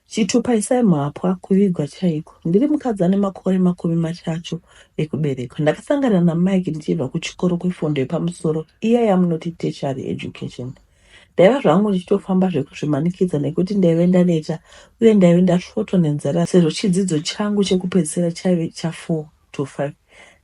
Chitupa isaimapwa kuvigwa chaiko. Ndiri mukadzi ane makore 3 ekuberekwa. Ndakasangana naMike ndichibva kuchikoro kwefundo yepamusoro, iya yamunoti tertiary education. Ndaiva zvangu ndichitofamba zvekuzvimanikidza nekuti ndaive ndaneta uye ndaive ndasvotwa nenzara sezvo chidzidzo changu chekupedzisira chaive cha4 to 5.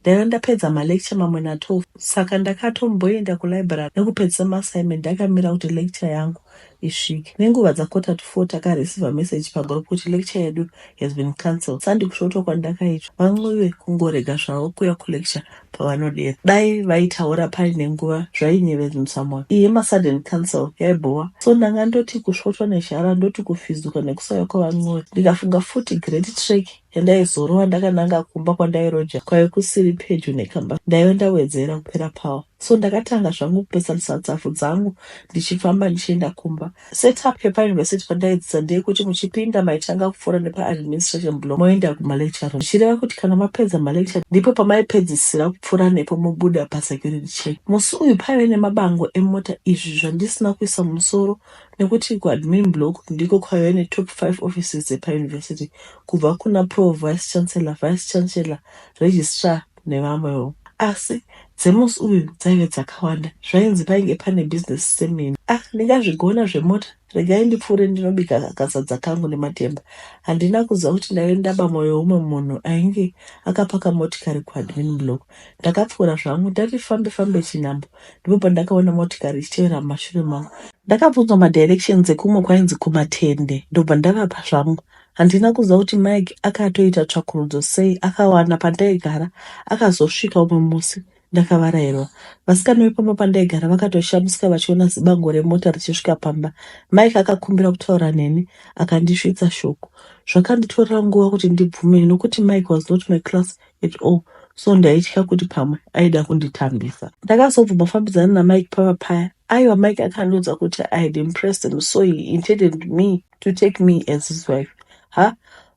Ndaive ndapedza malecture mamwe na12, saka ndakatomboenda kulibrary nekupedzisa maassignment ndakamira kuti lecture yangu isvike. Nenguva dza4 to 4 takareceiva message pagroup kuti lecture yedu has been cancelled. Sandikusvotwa kwandakaitwa. Vamwe kungorega zvavo kuuya kulecture pavanodira. Dai vaitaura paine nguva zvainyevedza mwoyo. Iyi masudden cancel yaibhova. So ndanga ndoti kusvotwa nezhara, ndoti kufizuka nekusauya kwavamwe. Ndikafunga futi great trek yandaizorova ndakananga kumba kwandairoja kwaive kusiri pedyo nekamba. Ndaive ndawedzera kupera pawo. So ndakatanga zvangu kupesarisa tsafu dzangu ndichifamba ndichienda kumba. Setup yepauniversity pandaidzidza ndeyekuti muchipinda maitanga kupfuura nepaadministration block moenda kumalecture room. Ndichireva kuti kana mapedza malecture ndipo pamaipedzisira kupfuura nepo mobuda pasecurity check. Musi uyu paive nemabango emota, izvi zvandisina kuisa mumusoro nekuti kuadmin block ndiko kwaive netop 5 offices dzepauniversity, kubva kuna pro, vice chancellor, registrar nevamwewo. Asi dzemusi uyu dzaive dzakawanda. Zvainzi painge pane business seminar. Ndingazvigona zvemota, regai ndipfuure ndinobika kasadza kangu nematemba. Handina kuziva kuti ndaive ndaba mwoyo womumwe munhu ainge akapaka motikari kuadmin block. Ndakapfuura zvangu ndati fambe chinhambo, ndipo pandakaona motikari ichitevera mumashure mangu. Ndakabvunzwa madirections ekumwe kwainzi kumatende, ndobva ndavapa zvangu. Handina kuziva kuti Mike akatoita tsvakurudzo sei akawana pandaigara, akazosvika umwe musi ndakavarayirwa. Vasikana vepamba pandaigara vakatoshamisika vachiona zibango remota richisvika pamba. Mike akakumbira kutaura neni, akandisvitsa shoko. Zvakanditorera nguva kuti ndibvume nokuti Mike was not my class at all, so ndaitya kuti pamwe aida kunditambisa. Ndakazobva mafambidzana naMike pava paya. Aiwa, Mike akandiudza kuti I had impressed him, so he intended me to take me as his wife.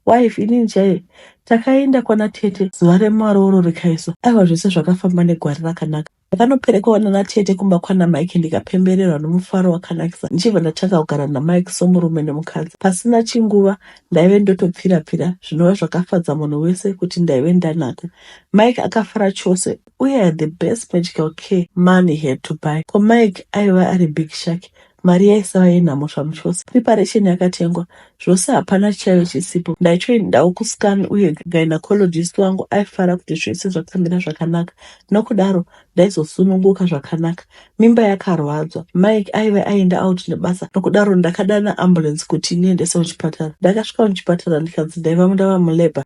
Wife inini chaiye takaenda kwana tete zuva remaroro rikaiswa. Aiwa, zvese zvakafamba negwari rakanaka. Ndakanoperekwa natete kumba kwana Mike ndikapembererwa nomufaro wakanakisa. Ndichibva ndatanga kugara naMike somurume nemukadzi. Pasina chinguva ndaive ndotopfira zvinova zvakafadza munhu wese kuti ndaive ndanaka. Mike akafara chose uye had the best medical care money had to buy. Ko Mike aiva ari big shark. Mari yaisava yenhamo zvamuchose. Preparation yakatengwa, zvose hapana chaive chisipo. Ndaichoendawo kuscan uye gynecologist wangu aifara kuti zvese zvakamira zvakanaka. Nokudaro ndaizosununguka zvakanaka. Mimba yakarwadzwa. Mike aive aenda out nebasa. Nokudaro ndakadana ambulance kuti niendese kuchipatara. Ndakasvika kuchipatara ndikanzi ndava muleba.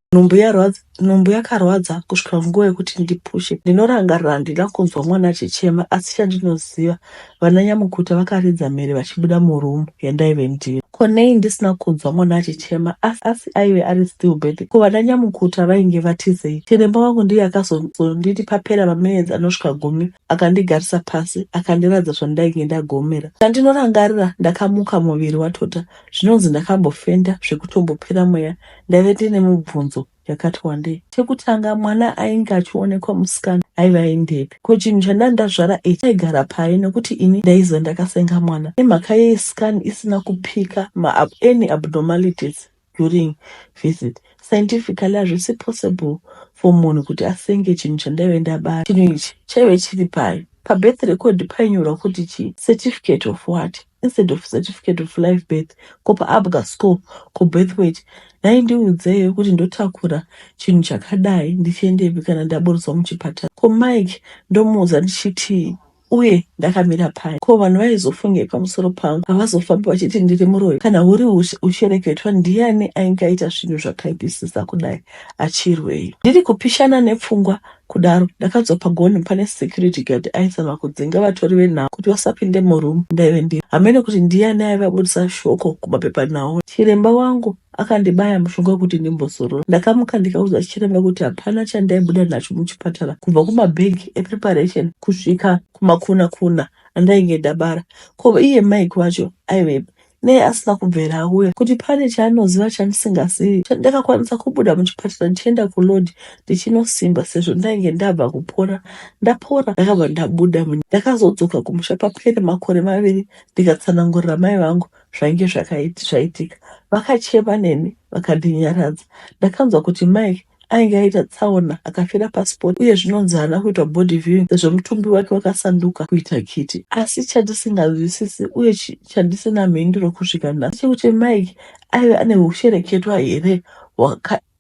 Nhumbu yakarwadza kusvika nguva yekuti ndipushe. Ndinorangarira handina kunzwa mwana achichema, asi chandinoziva vananyamukuta vakaridza mhere vachibuda murumu yandaive ndiri. Konei ndisina kunzwa mwana achichema, asi aive ari stillbirth. Ko vananyamukuta vainge vatizei. Chiremba wangu ndiye akazonditi papera mamenedzi anosvika 10 akandigarisa pasi akandiradza zvandainge ndagomera. Chandinorangarira ndakamuka muviri watota. Zvinonzi ndakambofenda zvekutombopera mweya. Ndaive ndine mubvunzo yakati wandei. Chekutanga mwana ainge achionekwa musikana aiva aindebe. Ko chinhu chandandazvara chaigara pai nekuti ini ndaiziva ndakasenga mwana. Nemhaka yesikani isina kupika any abnormalities during visit. Scientifically hazvisi possible for munhu kuti asenge chinhu chandaive ndabara. Chinhu ichi chaive chiri pai. Pabirth record painyorwa kuti chi certificate of what instead of certificate of live birth. Ko paabga score ko birth weight. Ndaindiudzeyo kuti ndotakura chinhu chakadai ndichiendepi kana ndaburiswa muchipatara. Ko Mike ndomuudza ndichiti uye ndakamira pai. Ko vanhu vaizofunge pamusoro pangu havazofambi vachiti ndiri muroyi. Kana huri uchereketwa ndiani ainge aita zvinhu zvakaipisisa kudai achirwei. Ndiri kupishana nepfungwa kudaro ndakadzwa pagoni pane security guard aizama kudzinga vatori venhau kuti vasapinde murumu ndaive ndiri. Hamene kuti ndiani aivabudisa shoko kumapepanhau. Chiremba wangu akandibaya mushonga kuti ndimbozorora. Ndakamuka ndikaudza chiremba kuti hapana chandaibuda nacho muchipatara kubva kumabhegi epreparation kusvika kumakuna andainge ndabara. Ko iye Mike wacho aive ne asina kubvera auya kuti pane chaanoziva chandisingazivi. Ndakakwanisa kubuda muchipatara ndichienda kulodhi ndichinosimba sezvo ndainge ndabva kupora. Ndapora ndakabva ndabuda ndakazodzoka kumusha papera makore 2 ndikatsanangurira mai vangu zvainge zvaitika. Vakachema neni vakandinyaradza. Ndakanzwa kuti mai ainge aita tsaona akafira pasipoti uye zvinonzi haana kuita body viewing sezvo mutumbi wake wakasanduka kuita kiti. Asi chandisingazwisisi uye chandisina mhinduro kusvika nhasi chekuti Mike aive ane ushereketwa here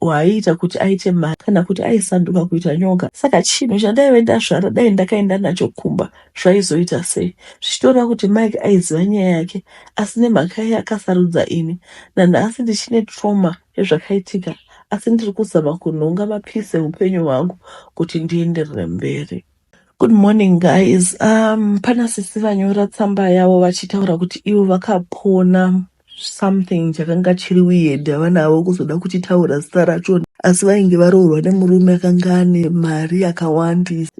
hwaiita kuti aite mari kana kuti aisanduka kuita nyoka. Saka chinhu chandaive ndazvara dai ndakaenda nacho kumba zvaizoita sei? Zvichitora kuti Mike aiziva nyaya yake, asi nemhaka iye akasarudza ini. Nanhasi ndichine trauma yezvakaitika, asi ndiri kuzama kunhonga mapisi eupenyu hwangu kuti ndienderere mberi. Good morning guys. Pana sisi vanyora tsamba yavo vachitaura kuti ivo vakapona something chakanga chiri weird havanavo kuzoda kuchitaura zita racho, asi vainge varoorwa nemurume akanga ane mari yakawandisa.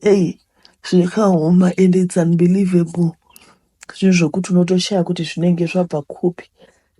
Zvikaoma and it's unbelievable. Zvinhu zvokuti unotoshaya kuti zvinenge zvabva kupi.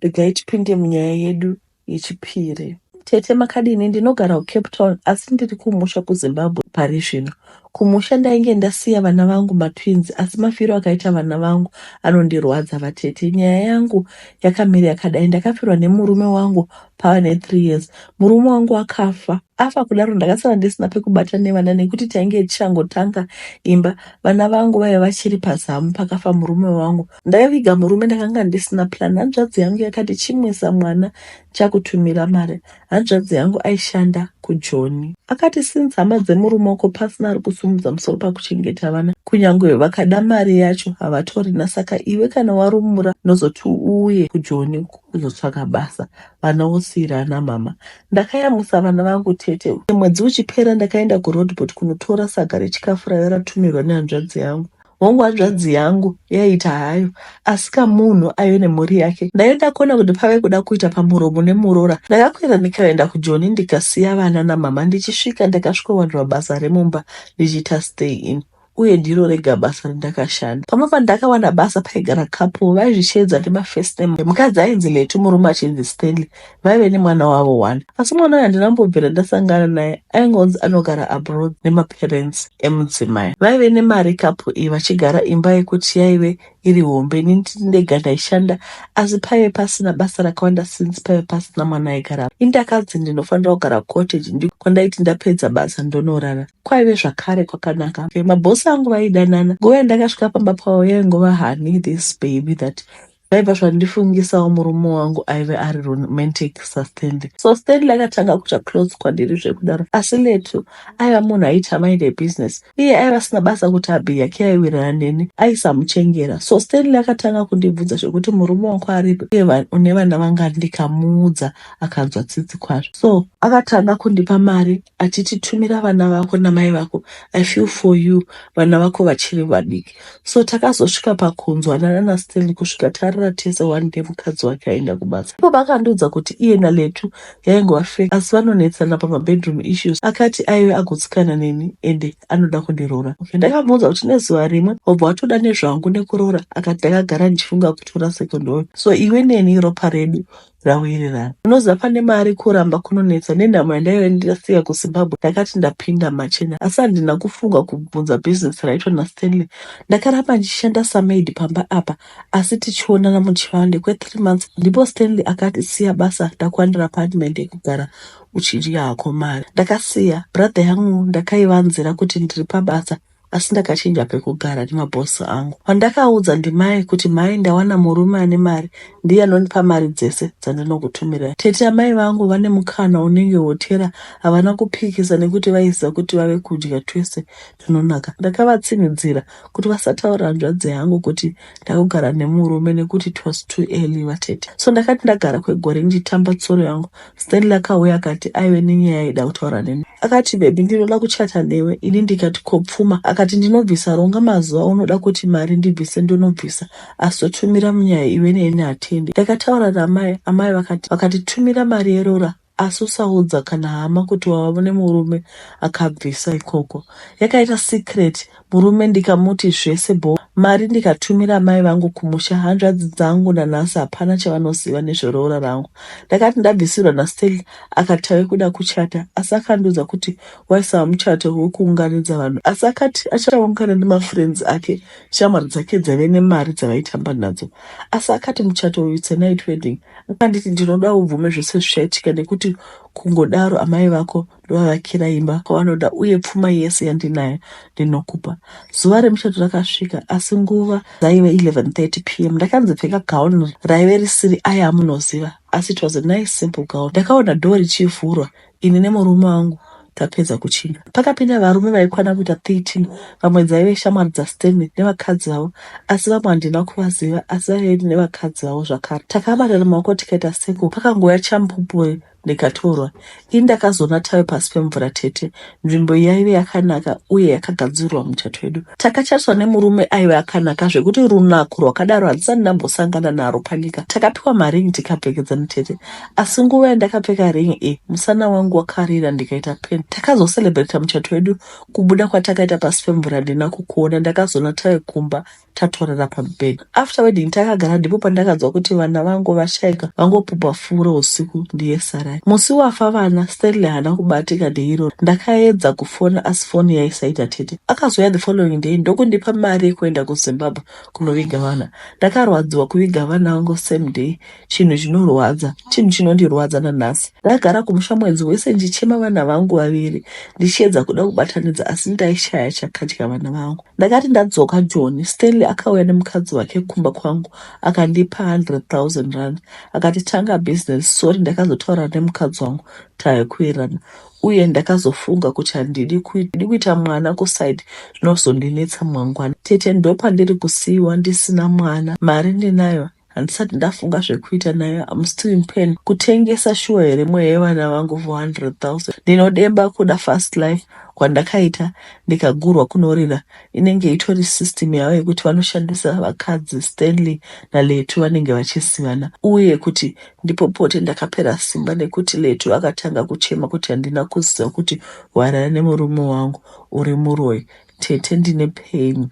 Regai tipinde munyaya yedu yechipiri. Tete makadini ndinogara kuCape Town asi ndiri kumusha kuZimbabwe pari zvino. Kumusha ndainge ndasiya vana vangu matwins, asi mafiro akaita vana vangu anondirwadza vatete. Nyaya yangu yakamira yakadai. Ndakafirwa nemurume wangu paane 3 years. Murume wangu akafa. Afa kudaro ndakasara ndisina pekubata nevana nekuti tainge tichangotanga imba. Vana vangu vaiva vachiri pazamu pakafa murume wangu. Ndaiviga murume ndakanga ndisina plan. Hanzvadzi yangu yakati chimwisa mwana chakutumira mari. Hanzvadzi yangu aishanda kuJoni. Akati since hama dzemurume wako pasina ari kusumudza musoro pakuchengeta vana, kunyange vakada mari yacho havatorina. Saka iwe kana warumura nozoti uye kuJoni kuzotsvaka basa, vana wosiyira ana mama. Ndakayamusa vana vangu tete. Mwedzi uchipera ndakaenda kuRoadport kunotora saga rechikafu raiva ratumirwa nehanzvadzi yangu. Hongu hanzvadzi yangu yaita hayo, asika munhu aive nemhuri yake. Ndaenda kuona kuti pave kuda kuita pamuromo nemurora. Ndakakwira ndikaenda kuJoni ndikasiya vana namama. Ndichisvika ndakasvikowanirwa basa remumba ndichiita stay in, uye ndiro rega basa randakashanda. Pamwe ndakawana basa paigara couple vaizvishedza nemafirst name. Mukadzi ainzi Letu, murume achinzi Stanley. Vaive nemwana wavo 1. Asi mwana uyu handinambobvira ndasangana naye. Aingonzi anogara abroad nemaparents emudzimai. Vaive nemari couple iyi vachigara imba yekuti yaive iri hombe. Ndega ndaishanda, asi paive pasina basa rakawanda since paive pasina mwana aigara. Indakadzi ndinofanira kugara cottage, ndiko kwandaiti ndapedza basa ndonorara. Kwaive zvakare kwakanaka. Mabhosi angu vaidanana. Nguva yandakasvika pamba pavo yaingova honey this baby that vaibva zvandifungisawo murume wangu aive ari romantic saStanley. So Stanley akatanga kuita close kwandiri zvekudaro. Asi Letu aiva munhu aita mind business. Iye aiva asina basa kuti abhi yake aiwirirana neni aisamuchengera. So Stanley akatanga kundibvunza zvekuti murume wako aripo uye une vana vangani. Ndikamuudza akanzwa tsitsi kwazvo. So akatanga kundipa mari achiti tumira vana vako namai vako, I feel for you, vana vako vachiri vadiki. So takazosvika pakunzwanana naStanley kusvika tarira tese one day mukadzi wake aenda kubasa. Ipo vakandiudza kuti iye naLetu yaingova fake, asi vanonetsana pamabedroom issues. Akati aive agutsikana neni ende anoda kundiroora. Ndakamuudza kuti nezuva rimwe wabva watoda nezvangu nekuroora. Akati ndakagara ndichifunga kutora second wife. So iwe neni ropa redu rawirirana. Unoziva pane mari kuramba kunonetsa. Nenhamo yandaive ndasiya kuZimbabwe ndakati ndapinda machena, asi handina kufunga kubvunza business raitwa naStanley. Ndakaramba ndichishanda samaid pamba apa, asi tichionana muchivande kwe3 months. Ndipo Stanley akati siya basa, ndakuwanira apartment yekugara uchidya hako mari. Ndakasiya. Brother yangu ndakaivanzira kuti ndiri pabasa, asi ndakachinja pekugara nemabhosi angu. Pandakaudza ndimai kuti mai ndawana murume ane mari, ndiye anonipa mari dzese dzandinokutumira. Tete amai vangu vane mukana unenge hotera, havana kupikisa nekuti vaiziva kuti vave kudya twese tunonaka. Ndakavatsinidzira kuti vasataura hanzvadzi yangu kuti ndakugara nemurume nekuti it was too early vatete. So ndakati ndagara kwegore ndichitamba tsoro yangu. Stanley akauya akati aive nenyaya aida kutaura neni. Akati bebi ndinoda kuchata newe. Ini ndikati kopfuma. Akati ndinobvisa ronga mazuva unoda kuti mari ndibvise ndinobvisa, asi totumira munyaya iwe neni hatendi. Ndakataura namai, amai vakati tumira mari yerora asi usaudza kana hama kuti wava nemurume akabvisa ikoko. Yakaita secret. Murume ndikamuti zvese mari ndikatumira mai vangu kumusha, hanzvadzi dzangu nanhasi hapana chavanoziva nezveroora rangu. Ndakati ndabvisirwa naSteli akati tave kuda kuchata, asi akandiudza kuti waisava muchato wekuunganidza vanhu, asi akati achaungana nemafriends ake, shamwari dzake dzave nemari dzavaitamba nadzo. Asi akati muchato uyu it's a night wedding. Akanditi ndinoda ubvume zvose zvichaitika nekuti kungodaro amai vako ndovavakira imba kwavanoda uye pfuma yese yandinayo ndinokupa. Zuva remuchato rakasvika, asi nguva dzaive 11:30 p.m. ndakanzipfeka gauni raive risiri aya amunoziva, asi it was a nice simple gown. Ndakaona dhoo richivhurwa, ini nemurume wangu tapedza kuchinja. Pakapinda varume vaikwana kuita 13, vamwe dzaive shamwari dzaStanley nevakadzi vavo, asi vamwe handina kuvaziva, asi vaive nevakadzi vavo zvakare. Takabatana maoko tikaita seko. Pakangouya chamupupuri ndikatorwa. Ini ndakazona tawe pasi pemvura tete. Nzvimbo yaive yakanaka uye yakagadzirwa muchato wedu. Takachatswa nemurume aive akanaka zvekuti runako rwakadaro handisati ndambosangana narwo panyika. Takapiwa maringi tikapfekedzana tete, asi nguva yandakapfeka ringi musana wangu wakarira ndikaita peni. Takazocelebrata muchato wedu. Kubuda kwatakaita pasi pemvura ndina kukuona. Ndakazona tawe kumba tatorera pabhedhi. After wedding takagara, ndipo pandakadzwa kuti vana vangu vashaika vangopupa furo usiku ndiye Sarai. Musi wafa vana, Stanley haana kubatika neiro. Ndakaedza kufona asi foni yaisaita tete. Akazouya the following day ndokundipa mari yekuenda kuZimbabwe kunoviga vana. Ndakarwadziwa kuviga vana vangu same day. Chinhu chinorwadza, chinhu chinondirwadza nanhasi. Ndagara kumusha mwedzi wese ndichema vana vangu vaviri, ndichiedza kuda kubatanidza asi ndaishaya chakadya vana vangu. Ndakati ndadzoka Joni, Stanley akauya nemukadzi wake kumba kwangu akandipa 100,000 rand. Akati tanga business. Sorry, ndakazotaura nemukadzi wangu taikuirana, uye ndakazofunga kuti handidi kuita mwana kuside zvinozondinetsa mangwana. Tete ndopandiri kusiyiwa ndisina mwana, mari ndinayo handisati ndafunga zvekuita nayo. I'm still in pain. Kutengesa shuwa here mweya yevana vangu for 100,000. Ndinodemba kuda fast life kwandakaita ndikagurwa kunorira. Inenge itori system yavo yekuti vanoshandisa vakadzi Stanley naLetu vanenge vachisivana, uye kuti ndipo pote ndakapera simba nekuti Letu akatanga kuchema kuti handina kuziva kuti warara nemurume wangu uri muroi. Tete ndine pain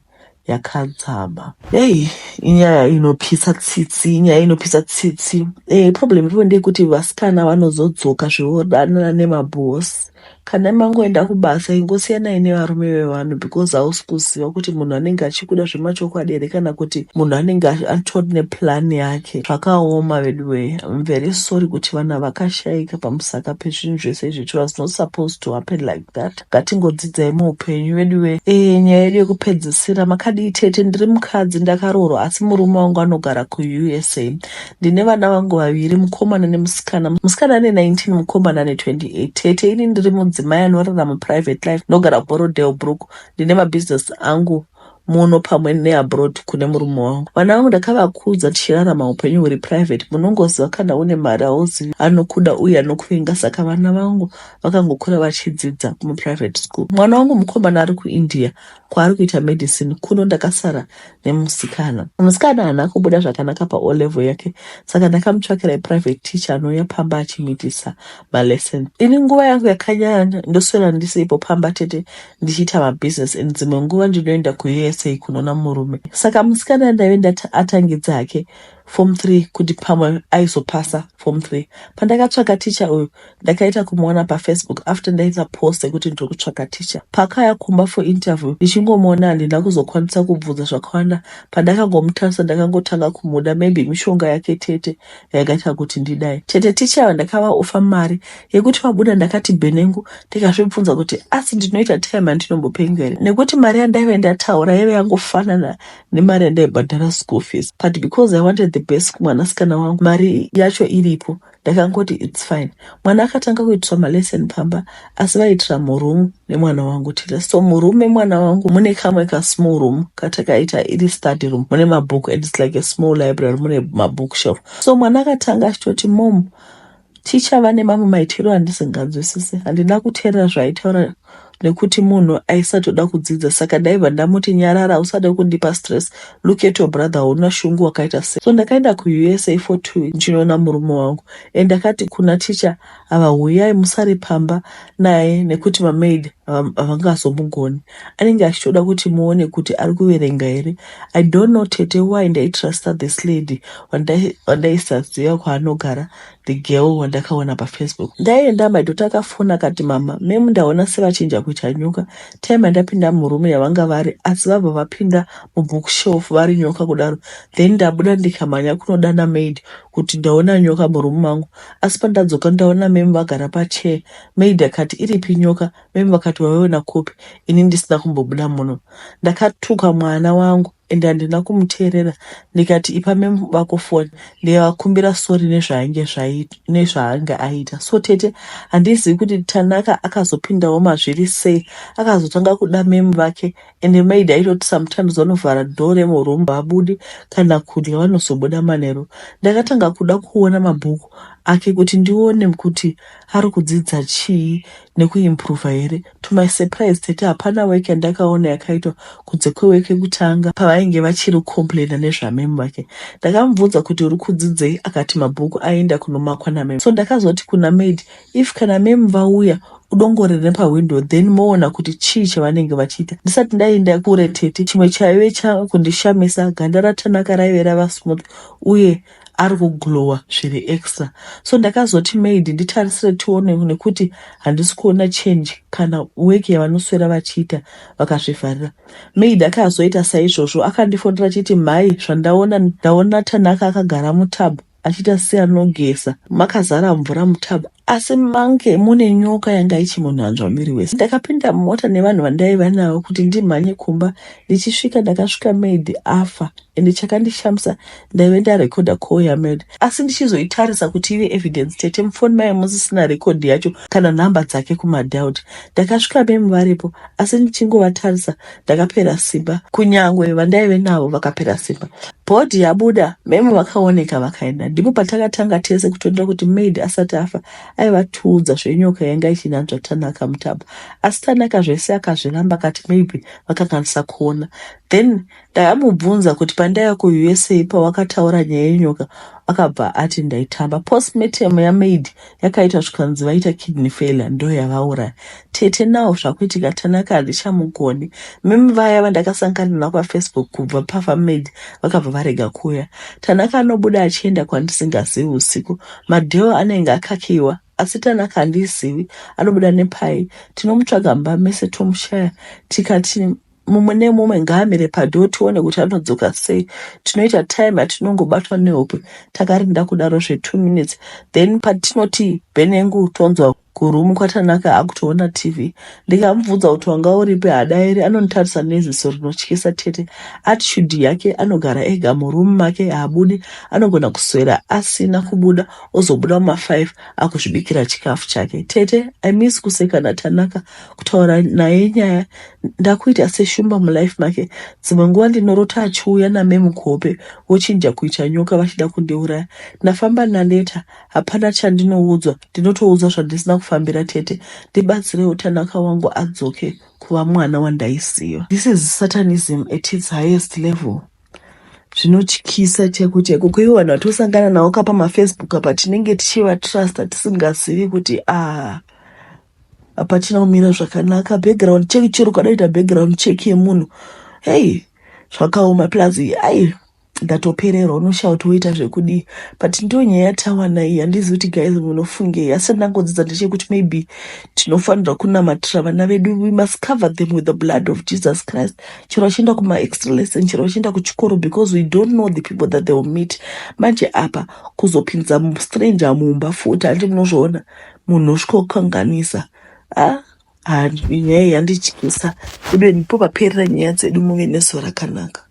yakadzama. Inyaya inopisa tsitsi. Problem ipo ndeyekuti vasikana vanozodzoka zvodanana nemabosi. Kana mangoenda kubasa ingosiyana nevarume vevanhu, because hausi kuziva kuti munhu anenge achikuda zvemachokwadi here kana kuti munhu anenge atori neplan yake. Zvakaoma veduwe. I'm very sorry kuti vana vakashaika pamusaka pezvinhu zvese izvi. It was not supposed to happen like that. Ngatingodzidzai muupenyu veduwe. Nyaya yedu yekupedzisira, makadii tete ndiri mukadzi ndakaroorwa asi murume wangu anogara kuUSA. Ndine vana vangu vaviri, mukomana nemusikana. Musikana ane 19, mukomana ane 28. Tete ini ndiri mudzimai anorarama private life, ndogara Borodale. Ndine mabusiness angu muno pamwe neabroad kune murume wangu. Vana vangu ndakavakudza tichirarama upenyu huri private. Munongoziva kana une mari hauzivi anokuda uye anokuvenga. Saka vana vangu vakangokura vachidzidza kuprivate school. Mwana wangu mukomana ari kuIndia kwaari kuita medicine. Kuno ndakasara nemusikana. Musikana haana kubuda zvakanaka paO level yake, saka ndakamutsvakira private teacher anouya pamba achimitisa malessons. Ini nguva yangu yakanyanya ndoswera ndisipo pamba tete ndichiita mabusiness, dzimwe nguva ndinoenda kuUSA kunoona murume. Saka musikana ndaive atangidza hake form 3 kuti pamwe aizopasa form 3. Pandakatsvaka teacher uyu ndakaita kumuona paFacebook after ndaita post yekuti ndiri kutsvaka teacher. Pakaya kumba for interview ndichingomona handina kuzokwanisa kubvunza zvakawanda. Pandakangomutarisa ndakangotanga kumuda, maybe mishonga yake tete yakaita kuti ndidai. Tete teacher ndakavaofa mari yekuti vabuda ndakati bhenengu ndikazvibvunza kuti asi ndinoita time handinombopengwa here, nekuti mari yandaive ndataura yaive yangofanana nemari yandaibhadhara school fees. But because I wanted the best kumwanasikana wangu, mari yacho iripo, ndakangoti it's fine. Mwana akatanga kuitiswa malesson pamba, asi vaitira murumu nemwana wangu tete. So murume mwana wangu mune kamwe ka small room katakaita iri study room, mune mabhuku and it's like a small library, mune mabookshelf. So mwana akatanga achitoti mom, teacher vane mamwe maitiro handisinganzwisisi, handina kuteerera zvaitaura nekuti munhu aisatoda kudzidza. Saka ndaibva ndamuti nyarara, usada kundipa stress, look at your brother, hauna shungu wakaita sei. So ndakaenda kuUSA for 2 weeks ndichinoona murume wangu, and ndakati kuna ticha ava huyai musari pamba naye nekuti mamaid havangazomugoni, anenge achitoda kuti muone kuti ari kuverenga here. I don't know tete why ndaitrasta this lady wandaisaziva kwaanogara, the girl wandakaona paFacebook. Ndaenda madhota akafona akati, mama memu ndaona sevachinja kuita nyoka. Time ndapinda murume yavanga vari, asi vabva vapinda mubookshelf vari nyoka kudaro. Then ndabuda ndikamhanya kunodana maid kuti ndaona nyoka murume mangu. Asi pandadzoka ndaona memu vagara pachair. Maid akati iripi nyoka? Memu vakati waona kopi. Ini ndisina kumbobuda muno. Ndakatuka mwana wangu ende handina kumuteerera, ndikati ipa memu vako foni ndikavakumbira sori nezvaanga aita. So tete handizivi kuti Tanaka akazopindawo mazviri sei, akazotanga kuda memu vake, ende maid aitoti sometimes vanovhara dhoo remuroom vabudi kana kudya vanozobuda manheru. Ndakatanga kuda kuona mabhuku ake kuti ndione kuti ari kudzidza chii nekuimprova here. To my surprise tete hapana weke yandakaona yakaitwa kunze kweweke yekutanga pavainge vachiri komplaina nezvamemu vake. Ndakamubvunza kuti uri kudzidzei, akati mabhuku aenda kunomakwa namemu. So ndakazoti kuna maid, if kana memu vauya udongorere pawindow then moona kuti chii chavanenge vachiita. Ndisati ndaenda kure tete, chimwe chaive chakundishamisa, ganda raTanaka raive rava smooth uye ari kuglowa zviri extra. So ndakazoti maid nditarisire tione, nekuti handisi kuona change kana weki yavanoswera vachiita vakazvivharira. Maid akazoita saizvozvo, akandifonera achiti, mhai zvandaona, ndaona Tanaka akagara mutabhu achiita seanogeza, makazara mvura mutabhu, asi mange mune nyoka yanga ichimunhanzva miri wese. Ndakapinda mumota nevanhu vandaiva navo kuti ndimhanye kumba. Ndichisvika ndakasvika maid afa, ende chakandishamisa ndaive ndarekodha call yamaid, asi ndichizoitarisa kuti ive evidence tete mufoni maye musisina rekodhi yacho kana nhamba dzake kumadhaudi. Ndakasvika memu varipo, asi ndichingovatarisa ndakapera simba, kunyangwe vandaive navo vakapera simba. Bhodhi yabuda, memu vakaoneka vakaenda. Ndipo patakatanga tese kutoenda kuti maid asati afa aivatiudza zvenyoka yanga ichinanzva Tanaka mutabhu, asi Tanaka zvese akazviramba, akati maybe vakanganisa kuona. Then ndakamubvunza kuti pandaiva kuUSA pawakataura nyaya yenyoka, akabva ati ndaitamba. Postmortem yamaid yakaita zvikanzi vaita kidney failure, ndo yavauraya. Tete nawo zvakuitika Tanaka handichamugoni. Memu vaya vandakasangana navo paFacebook kubva pafamaid vakabva varega kuuya. Tanaka anobuda achienda kwandisingazivi usiku, madheo anenge akakiwa, asi Tanaka handizivi anobuda nepai. Tinomutsvaga mba mese tomushaya, tikati mumwe nemumwe ngaamire padhoo tione kuti anodzoka sei. Tinoita time hatinongobatwa nehope, takarinda kudaro 2 minutes, then patinoti bhenengu tonzwa kurumu kwaTanaka akutoona TV. Ndikamubvunza kuti wanga uripe hada here, anonitarisa neziso rinotyisa tete. Attitude yake, anogara ega murumu make, haabudi, anogona kuswera asina kubuda, ozobuda muma5 akuzvibikira chikafu chake. Tete I miss kuseka naTanaka, kutaura naye nyaya. Ndakuita seshumba mulife make. Dzimwe nguva ndinorota achiuya namemu kuhope vochinja kuita nyoka vachida kundiuraya. Ndafamba naleta, hapana chandinoudzwa, ndinotoudzwa zvandisina kufambira tete. Ndibatsirewo Tanaka wangu adzoke kuva mwana wandaisiva. This is Satanism at its highest level. Zvinotyisa cheko kuiva vanhu vatisangana navo kapa maFacebook apa tinenge tichivatrusta tisingazivi kuti apa tinaumira zvakanaka. Background check chero kadaita background check yemunhu, hey, zvakaoma plus ndatopererwa, unoshauti woita zvekudii. But ndo nyaya yatawana iyi, handizivi kuti guys munofungei, asi ndangodzidza ndechekuti maybe tinofanirwa kunamatira vana vedu, we must cover them with the blood of Jesus Christ. Chero vachienda kuma-extra lesson, chero vachienda kuchikoro, because we don't know the people that they will meet. Manje apa kuzopinza stranger mumba futi, handi munozvoona munhu osvika kukanganisa. Nyaya yandityisa, ibe ndipo paperera nyaya dzedu muve neso rakanaka.